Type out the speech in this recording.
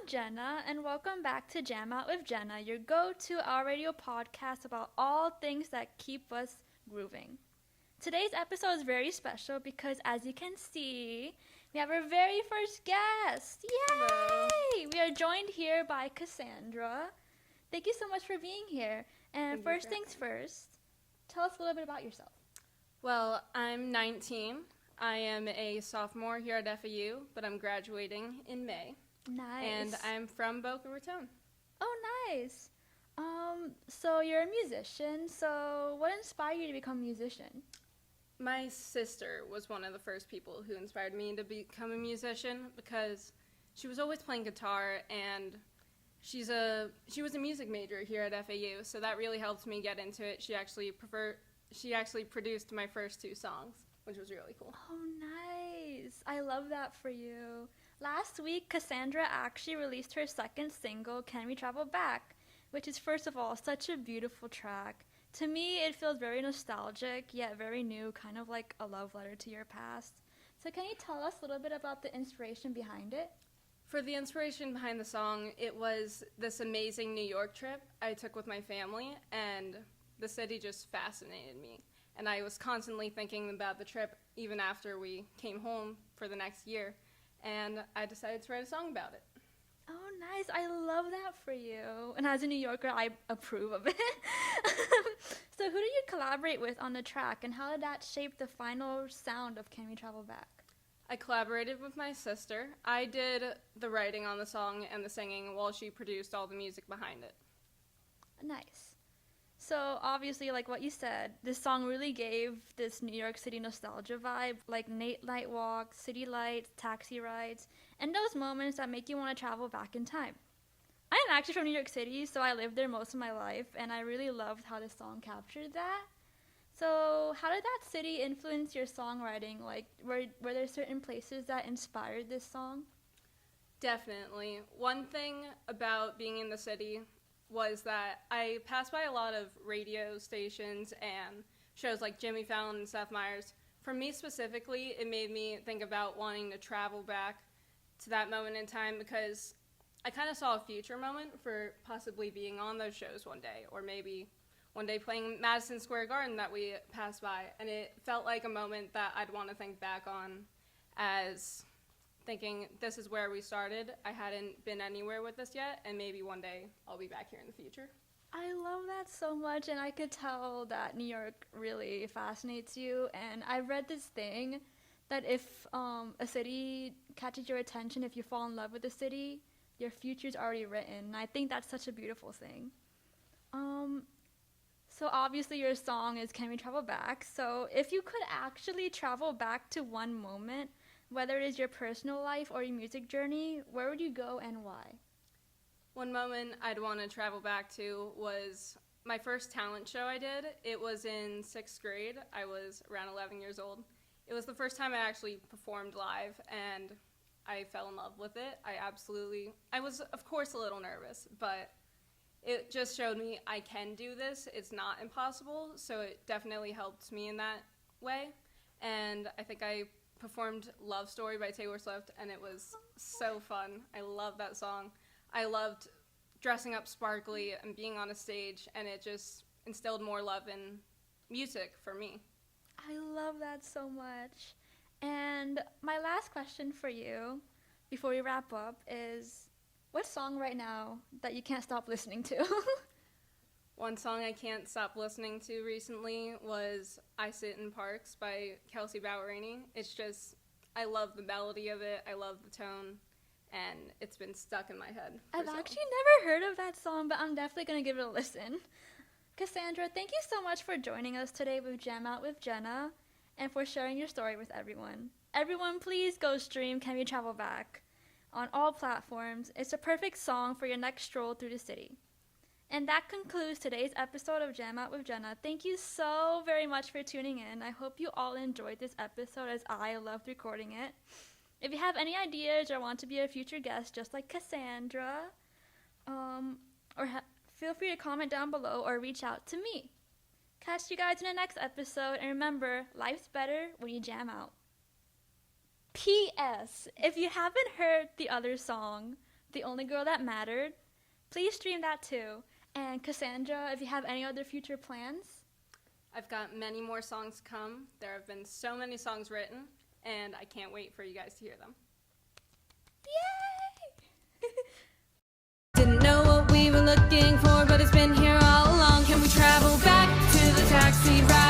Jenna, and welcome back to Jam Out with Jenna, your go-to our radio podcast about all things that keep us grooving. Today's episode is very special because, as you can see, we have our very first guest. Yay! Hello. We are joined here by Cassandra. Thank you so much for being here. And first things first, tell us a little bit about yourself. Well, I'm 19. I am a sophomore here at FAU, but I'm graduating in May. Nice. And I'm from Boca Raton. Oh, nice. So you're a musician. So what inspired you to become a musician? My sister was one of the first people who inspired me to become a musician because she was always playing guitar, and she was a music major here at FAU, so that really helped me get into it. She actually produced my first 2 songs, which was really cool. Oh, nice. I love that for you. Last week, Cassandra actually released her second single, Can We Travel Back, which is, first of all, such a beautiful track. To me, it feels very nostalgic, yet very new, kind of like a love letter to your past. So can you tell us a little bit about the inspiration behind it? For the inspiration behind the song, it was this amazing New York trip I took with my family, and the city just fascinated me. And I was constantly thinking about the trip even after we came home for the next year. And I decided to write a song about it. Oh, nice. I love that for you. And as a New Yorker, I approve of it. So who did you collaborate with on the track, and how did that shape the final sound of Can We Travel Back? I collaborated with my sister. I did the writing on the song and the singing while she produced all the music behind it. Nice. So obviously, like what you said, this song really gave this New York City nostalgia vibe, like night walks, city lights, taxi rides, and those moments that make you want to travel back in time. I am actually from New York City, so I lived there most of my life, and I really loved how this song captured that. So how did that city influence your songwriting? Like, were there certain places that inspired this song? Definitely. One thing about being in the city was that I passed by a lot of radio stations and shows like Jimmy Fallon and Seth Meyers. For me specifically, it made me think about wanting to travel back to that moment in time because I kind of saw a future moment for possibly being on those shows one day, or maybe one day playing Madison Square Garden that we passed by, and it felt like a moment that I'd want to think back on as thinking this is where we started. I hadn't been anywhere with this yet, and maybe one day I'll be back here in the future. I love that so much, and I could tell that New York really fascinates you. And I read this thing that if a city catches your attention, if you fall in love with the city, your future's already written. And I think that's such a beautiful thing. So obviously your song is Can We Travel Back? So if you could actually travel back to one moment, whether it is your personal life or your music journey, where would you go and why? One moment I'd want to travel back to was my first talent show I did. It was in 6th grade. I was around 11 years old. It was the first time I actually performed live, and I fell in love with it. I was, of course, a little nervous, but it just showed me I can do this. It's not impossible, so it definitely helped me in that way. And I think I performed Love Story by Taylor Swift, and it was so fun. I love that song. I loved dressing up sparkly and being on a stage, and it just instilled more love in music for me. I love that so much. And my last question for you, before we wrap up, is what song right now that you can't stop listening to? One song I can't stop listening to recently was I Sit in Parks by Kelsey Ballerini. It's just, I love the melody of it, I love the tone, and it's been stuck in my head. I've actually never heard of that song, but I'm definitely going to give it a listen. Cassandra, thank you so much for joining us today with Jam Out with Jenna and for sharing your story with everyone. Everyone, please go stream Can We Travel Back on all platforms. It's a perfect song for your next stroll through the city. And that concludes today's episode of Jam Out with Jenna. Thank you so very much for tuning in. I hope you all enjoyed this episode as I loved recording it. If you have any ideas or want to be a future guest just like Cassandra, feel free to comment down below or reach out to me. Catch you guys in the next episode, and remember, life's better when you jam out. P.S. If you haven't heard the other song, The Only Girl That Mattered. Please stream that too. And Cassandra, if you have any other future plans? I've got many more songs to come. There have been so many songs written, and I can't wait for you guys to hear them. Yay! Didn't know what we were looking for, but it's been here all along. Can we travel back to the taxi ride?